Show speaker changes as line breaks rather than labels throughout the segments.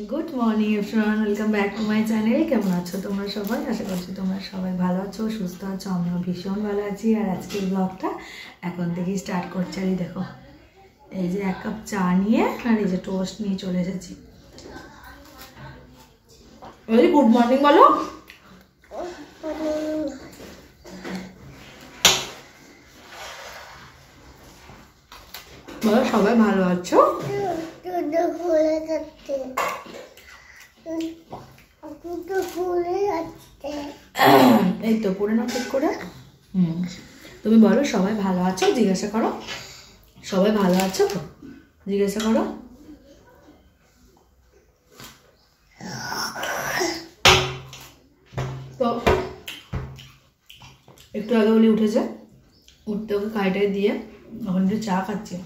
Good morning everyone, welcome back to my channel. কেমন আছো তোমরা সবাই? আশা করছি তোমরা সবাই ভালো আছো, সুস্থ আছো। আমিও ভীষণ ভালো আছি। আর আজকের ব্লগটা এখন থেকেই স্টার্ট করছি। আর দেখো, এই যে এক কাপ চা নিয়ে আর এই যে টোস্ট নিয়ে চলে এসেছি। ওই গুড মর্নিং বলো। বলো সবাই ভালো আছো? এই তো পড়ে নাও ঠিক করে। তুমি বলো সবাই ভালো আছো, জিজ্ঞাসা করো। সবাই ভালো আছো তো জিজ্ঞাসা করো। তো একটু আগে বলে উঠেছে, উঠতে ওকে খাইটাই দিয়ে এখন একটু চা খাচ্ছি।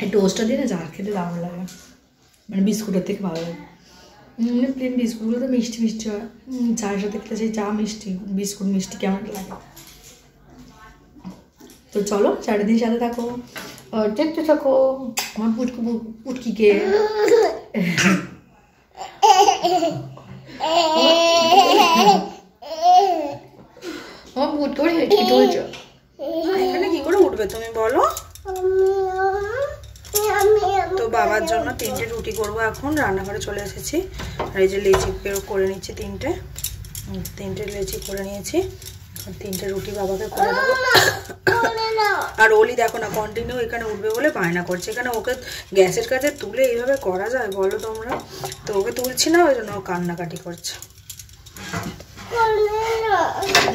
এই টোস্টটা দিয়ে না চা খেতে দারুণ লাগে, মানে বিস্কুটের থেকে ভালো লাগে। এমনি প্লেন বিস্কুটগুলো তো মিষ্টি মিষ্টি হয়, চায়ের সাথে খেতে সেই চা মিষ্টি, বিস্কুট মিষ্টি কেমন লাগে। তো চলো চারিদিন সাথে থাকো, দেখতে থাকো আমার পুটকিকে। আমার পুট করে হেঁটে হয়েছ, এখানে কি করে উঠবে তুমি বলো? তো বাবার জন্য 3টে রুটি করবো। এখন রান্নাঘরে চলে এসেছি আর এই যে লেচি করে নিচ্ছি, 3টে লেচি করে নিয়েছি। 3টে রুটি বাবাকে করে দেবো। আর ওলি দেখো না কন্টিনিউ এখানে উঠবে বলে বায়না করছে। এখানে ওকে গ্যাসের কাছে তুলে এইভাবে করা যায় বলো তোমরা? তো ওকে তুলছি না, ওই জন্য ও কান্নাকাটি করছে।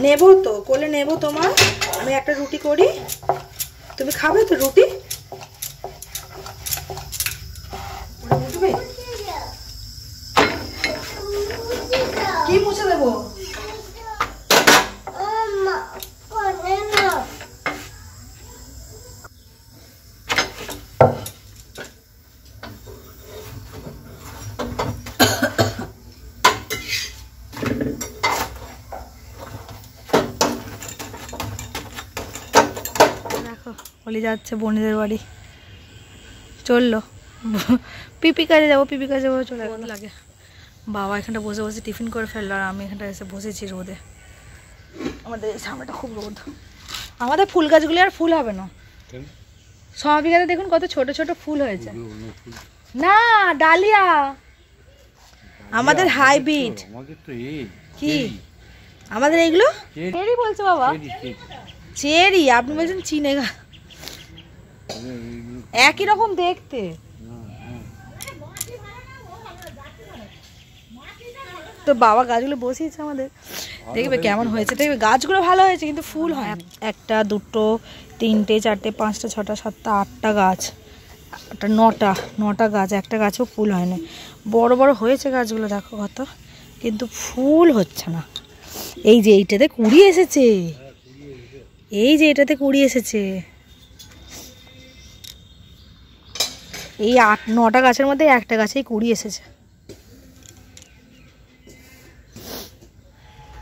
নেবো তো, কোলে নেবো তোমার। আমি একটা রুটি করি, তুমি খাবে তো রুটি? কি মুছে দেবো? দেখো বলে যাচ্ছে বোনেদের বাড়ি, চললো পিপি কাজে যাবো, পিপি কাজে যাবো, চলে লাগে। বাবা এখানটা বসে বসে টিফিন করে ফেললো আর আমি এখানটা এসে বসেছি রোদে। আমাদের সামনেটা খুব রোদ। আমাদের ফুল গাছগুলি আর ফুল হবে না। সমাপি গাছে দেখুন কত ছোট ছোট ফুল হয়েছে। না ডালিয়া, আমাদের হাইব্রিড। কি আমাদের এইগুলো চেরি বলছে বাবা? চেরি? আপনি বলছেন চিনেগা, একই রকম দেখতে। তো বাবা গাছগুলো বসিয়েছে আমাদের, দেখবে কেমন হয়েছে। দেখবে গাছগুলো ভালো হয়েছে কিন্তু ফুল হয়। 1টা 2টো 3টে 4টে 5টা 6টা 7টা 8টা গাছ, 9টা গাছ, একটা গাছেও ফুল হয় না। বড় বড় হয়েছে গাছগুলো দেখো কত, কিন্তু ফুল হচ্ছে না। এই যে এইটাতে কুড়ি এসেছে, এই যে এটাতে কুড়ি এসেছে। এই 8-9টা গাছের মধ্যে একটা গাছেই কুড়ি এসেছে।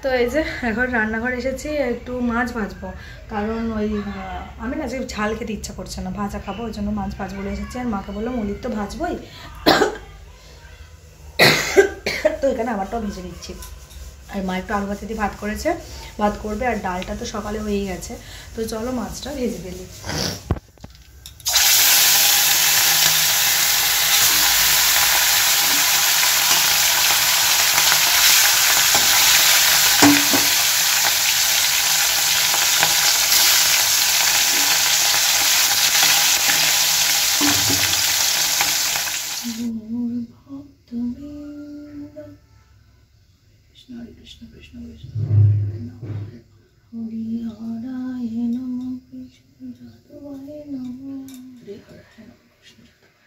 তো এই যে এখন রান্নাঘরে এসেছি, একটু মাছ ভাজবো। কারণ ওই আমি না আজকে ঝাল খেতে ইচ্ছা করছে না, ভাজা খাবো, ওই জন্য মাছ ভাজবো বলে এসেছি। আর মাকে বললাম মুলির তো ভাজবোই, তো এখানে আমারটাও ভেজে দিচ্ছি। আর মা একটু আলু ভাতে দিয়ে ভাত করেছে, ভাত করবে। আর ডালটা তো সকালে হয়েই গেছে, তো চলো মাছটা ভেজে ফেলি। কৃষ্ণ কৃষ্ণ কৃষ্ণ হরি হরায় নমঃ, কৃষ্ণ যাদবায় নমঃ, হরি হরায় নমঃ, কৃষ্ণ যাদবায়।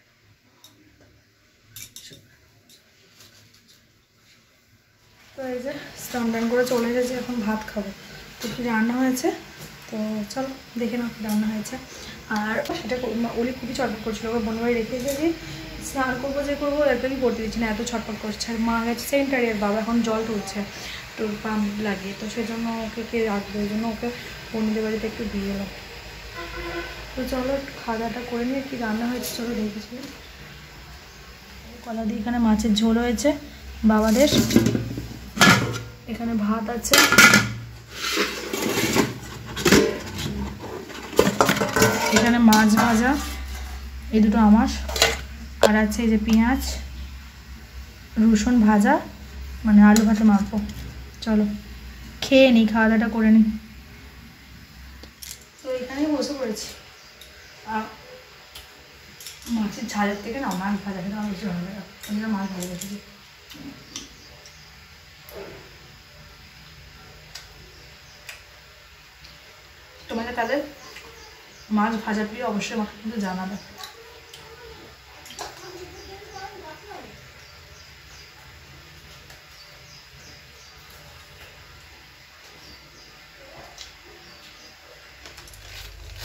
তো এই যে স্নান টান করে চলে এসেছি, এখন ভাত খাবো। তো কি রান্না হয়েছে তো চলো দেখে নাও কি রান্না হয়েছে। আর সেটা ওলি খুবই চটপট করছিল, ওকে বোন বাড়ি রেখে এসেছি। স্নান করবো যে করবো একদমই করতে দিচ্ছি না, এত ছটপট করছে। আর মা গেছে সেন্টারে, আর বাবা এখন জল তুলছে। তোর পাম্প লাগিয়ে, তো সেজন্য ওকে কে রাখবে, ওই জন্য ওকে বন্ধুদের বাড়িতে একটু দিয়ে এলাম। তো চলো খাওয়া দাওয়াটা করে নিয়ে কি রান্না হয়েছে চলো দেখেছি। কলা দিয়ে এখানে মাছের ঝোল হয়েছে বাবাদের, এখানে ভাত আছে, এখানে মাছ ভাজা, এই দুটো আমার, আর আছে এই যে পেঁয়াজ রসুন ভাজা, মানে আলু ভাতে মাখবো। চলো খেয়ে নিই, খাওয়া দাওয়াটা করে নিই। তো এখানেই বসে পড়েছি। আর মাছের ঝালের থেকে না মাছ ভাজা খেতে আমার বেশি ভালো লাগে, আমি মাছ ভালো রেখেছি। তোমাদের কাদের মাছ ভাজা প্রিয় অবশ্যই আমাকে কিন্তু জানাবে।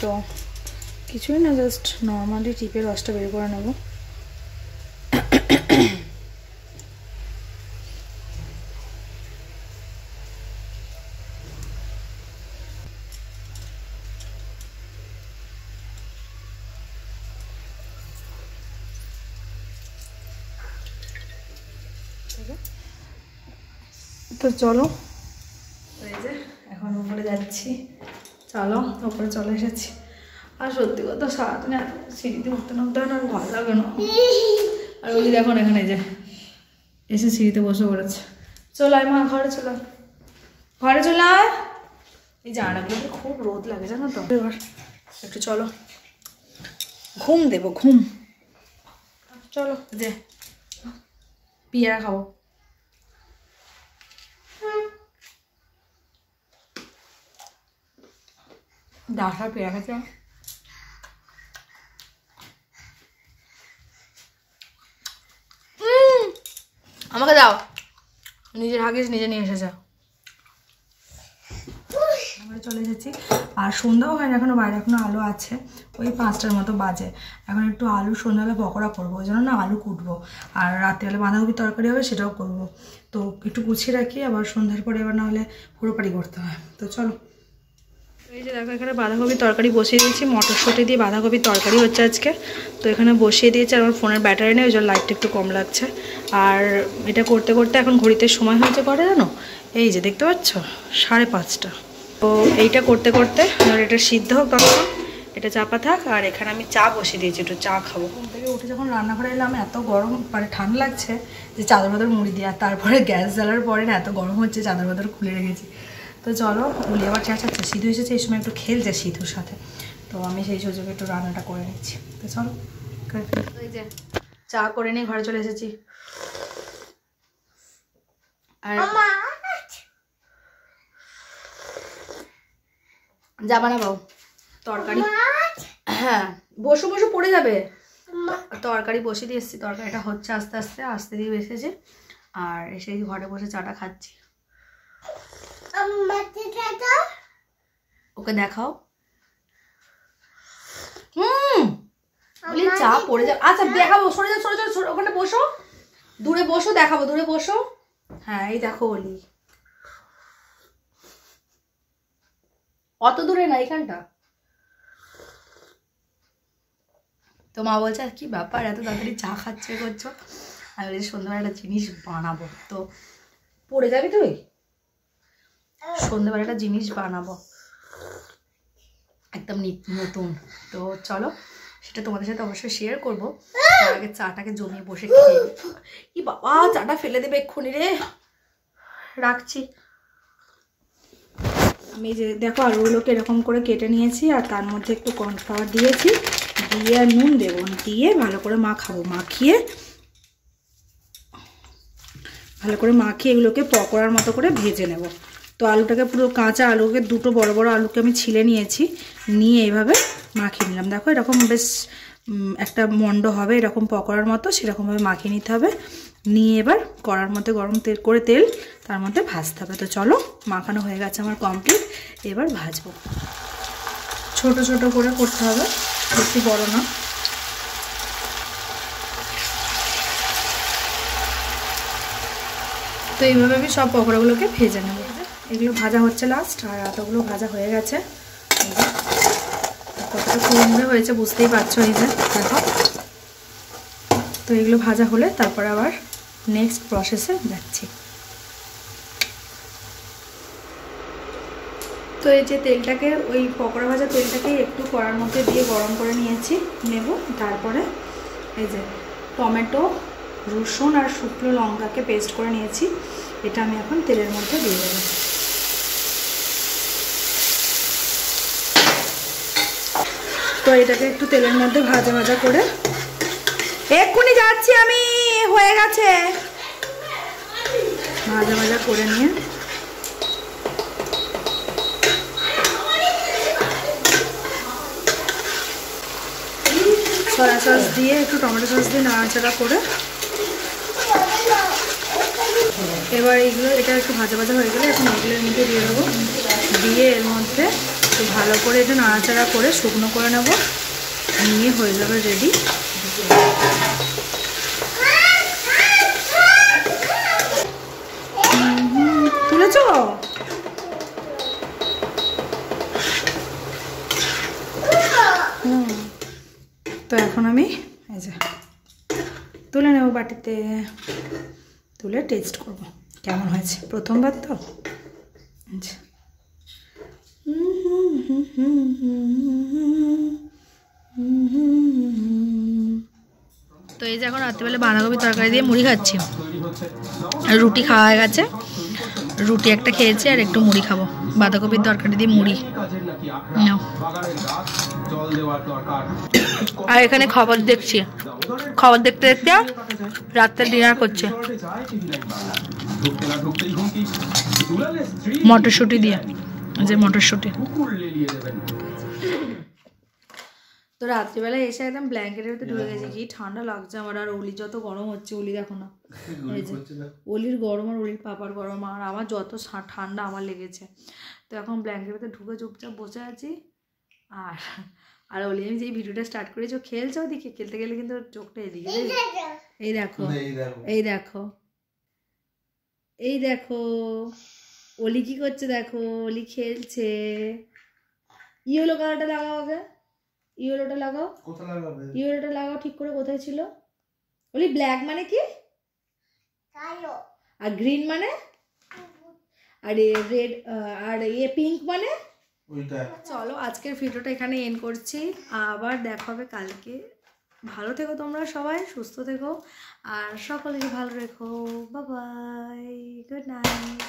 তো কিছুই না, জাস্ট নর্মালি টিপের রসটা বের করে নেব। তো চলো, এই যে এখন উপরে যাচ্ছি। চলো উপরে চলে এসেছি। আর সত্যি কথা সারাদিন এত সিঁড়িতে উঠতে নামতে হয় না, আর ভালো লাগে না। আর ওই দেখুন এখানে যে এসে সিঁড়িতে বসে পড়েছে। চল আয় মা, ঘরে চল, ঘরে চল আয়। এই জানালাগুলোতে খুব রোদ লাগে জানো তো। এবার একটু চলো ঘুম দেবো, ঘুম। চলো যে পিয়ারা খাবো। ডাটা পেয়ারা খেতে আমাকে দাও, নিজের হাগিস নিজে নিয়ে এসেছে। আমরা চলে এসেছি, আর সন্ধ্যাও হয় না এখনো, বাইরে এখনো আলো আছে, ওই 5টার মতো বাজে। এখন একটু আলু সন্ধ্যাবেলা পকোড়া করবো, ওই জন্য না আলু কুটবো, আর রাত্রিবেলা বাঁধাকপি তরকারি হবে সেটাও করবো। তো একটু গুছিয়ে রাখি, আবার সন্ধ্যার পরে এবার নাহলে পুরোপারি করতে হয়। তো চলো, এই যে দেখো এখানে বাঁধাকপি তরকারি বসিয়ে দিয়েছি, মটরশুঁটি দিয়ে বাঁধাকপির তরকারি হচ্ছে আজকে। তো এখানে বসিয়ে দিয়েছি, আর আমার ফোনের ব্যাটারি নেই, ওই জন্য লাইটটা একটু কম লাগছে। আর এটা করতে করতে এখন ঘড়িতে সময় হয়েছে করে জানো, এই যে দেখতে পাচ্ছ 5:30। তো এইটা করতে করতে আর এটা সিদ্ধ হোক তখন, এটা চাপা থাক। আর এখানে আমি চা বসিয়ে দিয়েছি, একটু চা খাবো। ঘুম থেকে উঠে যখন রান্নাঘরে এলাম এত গরম, মানে ঠান্ডা লাগছে যে চাদর বাদর মুড়ি দিয়ে, আর তারপরে গ্যাস জ্বালার পরে না এত গরম হচ্ছে চাদর বাদর খুলে রেখেছি। তো চলো, উলি আবার চেঁচাচ্ছে, সিধু এসেছে এই সময় একটু খেলছে সিধুর সাথে। তো আমি সেই সুযোগে একটু রান্নাটা করে নিচ্ছি। তো চলো, এই যে চা করে নিয়ে ঘরে চলে এসেছি। আর যাবা না বাবু তরকারি, হ্যাঁ বসো বসো পড়ে যাবে। তরকারি বসিয়ে দিয়ে এসেছি, তরকারিটা হচ্ছে আস্তে আস্তে আস্তে দিয়ে এসেছে। আর এসে ঘরে বসে চাটা খাচ্ছি। ওকে দেখাও। চা পড়ে যাবে। আচ্ছা দেখাবো, সরে যাও সরে যাও, ওখানে বসো, দূরে বসো, দেখাবো, দূরে বসো। হ্যাঁ এই দেখো অলি, অত দূরে না এখানটা। তো মা বলছে কি ব্যাপার এত তাড়াতাড়ি চা খাচ্ছে করছো। আমি বলছি সন্ধ্যাবেলা একটা জিনিস বানাবো। তো পড়ে যাবি তুই, সন্ধ্যাবেলা একটা জিনিস বানাবো একদম নতুন। তো চলো সেটা তোমাদের সাথে অবশ্যই শেয়ার করবো। তার আগে চাটাকে জমিয়ে বসে খেয়ে, কি বাবা চাটা ফেলে দেবে এক্ষুনি রে, রাখছি। আমি যে দেখো আলুগুলোকে এরকম করে কেটে নিয়েছি, আর তার মধ্যে একটু কর্নফ্লাওয়ার দিয়েছি, দিয়ে আর নুন দেবো, দিয়ে ভালো করে মাখাবো, মাখিয়ে এগুলোকে পকোড়ার মতো করে ভেজে নেব। তো আলুটাকে পুরো কাঁচা আলুকে, দুটো বড় বড় আলুকে আমি ছিলে নিয়েছি, নিয়ে এইভাবে মাখিয়ে নিলাম। দেখো এরকম বেশ একটা মন্ড হবে এরকম পকোড়ার মতো, সেরকমভাবে মাখিয়ে নিতে হবে। নিয়ে এবার কড়ার মধ্যে গরম তেল করে তার মধ্যে ভাজতে হবে। তো চলো মাখানো হয়ে গেছে আমার কমপ্লিট, এবার ভাজবো। ছোট ছোট করে করতে হবে, বেশি বড় না। তো এইভাবে আমি সব পকোড়াগুলোকে ভেজে নেব। এগুলো ভাজা হচ্ছে লাস্ট, আর এতগুলো ভাজা হয়ে গেছে। কতটা কুড়মুড়ে হয়েছে বুঝতেই পারছো, এই যে দেখো। তো এগুলো ভাজা হলে তারপর আবার নেক্সট প্রসেসে যাচ্ছি। তো এই যে তেলটাকে, ওই পকোড়া ভাজা তেলটাকে একটু কড়ার মধ্যে দিয়ে গরম করে নেব। তারপরে এই যে টমেটো, রসুন আর শুকনো লঙ্কাকে পেস্ট করে নিয়েছি, এটা আমি এখন তেলের মধ্যে দিয়ে দেবো। তো এটাকে একটু তেলের মধ্যে ভাজা ভাজা করে, এক্ষুনি যাচ্ছি আমি, হয়ে গেছে, ভাজা ভাজা করে নিয়ে সয়া সস দিয়ে একটু টমেটো সস দিয়ে নাড়াচাড়া করে এবার এটা একটু ভাজা ভাজা হয়ে গেলে এখন এগুলোর মধ্যে দিয়ে দেবো। দিয়ে এর মধ্যে একটু ভালো করে এটা নাড়াচাড়া করে শুকনো করে নেব, নিয়ে হয়ে যাবে রেডি। তুলেছ? তো এখন আমি এই যে তুলে নেব বাটিতে, তুলে টেস্ট করব কেমন হয়েছে, প্রথমবার তো। তো এই যে এখন রাত্রিবেলা বাঁধাকপি তরকারি দিয়ে মুড়ি খাচ্ছি, রুটি খাওয়া হয়ে গেছে, রুটি একটা খেয়েছি আর একটু মুড়ি খাবো, বাঁধাকপির তরকারি দিয়ে মুড়ি। আর এখানে খবর দেখছি, খবর দেখতে দেখতে রাত্রে ডিনার করছে মটরশুঁটি দিয়ে, যে মটরশুঁটি। তো রাত্রিবেলা এসে একদম ব্ল্যাঙ্কেটের ভিতরে ঢুকে গেছে, কি ঠান্ডা লাগছে আমার। আর অলি যত গরম হচ্ছে, অলি দেখো না, এই যে অলির গরম আর অলির পাপার গরম, আর আমার যত ঠান্ডা আমার লেগেছে। তো এখন ব্ল্যাঙ্কেটের ভিতরে ঢুকে চুপচাপ বসে আছি। আর অলি আমি যেই ভিডিওটা স্টার্ট করেছি, ও খেলছে, ওদিকে খেলতে গেলে কিন্তু চোখটা এদিকে, এই দেখো, এই দেখো, এই দেখো অলি কি করছে, দেখো অলি খেলছে। ইয়েলো কালারটা লাগাও আগে, ইয়েলোটা লাগাও, ইয়েলোটা লাগাও ঠিক করে। কোথায় ছিল বলি? ব্ল্যাক মানে কি? কালো। আর গ্রিন মানে? আর রেড, আর পিঙ্ক মানে? ওইটা। চলো আজকের ভিডিওটা এখানে এন্ড করছি, আবার দেখা হবে কালকে। ভালো থেকো তোমরা সবাই, সুস্থ থেকো, আর সকলকে ভালো রেখো। Bye bye, good night.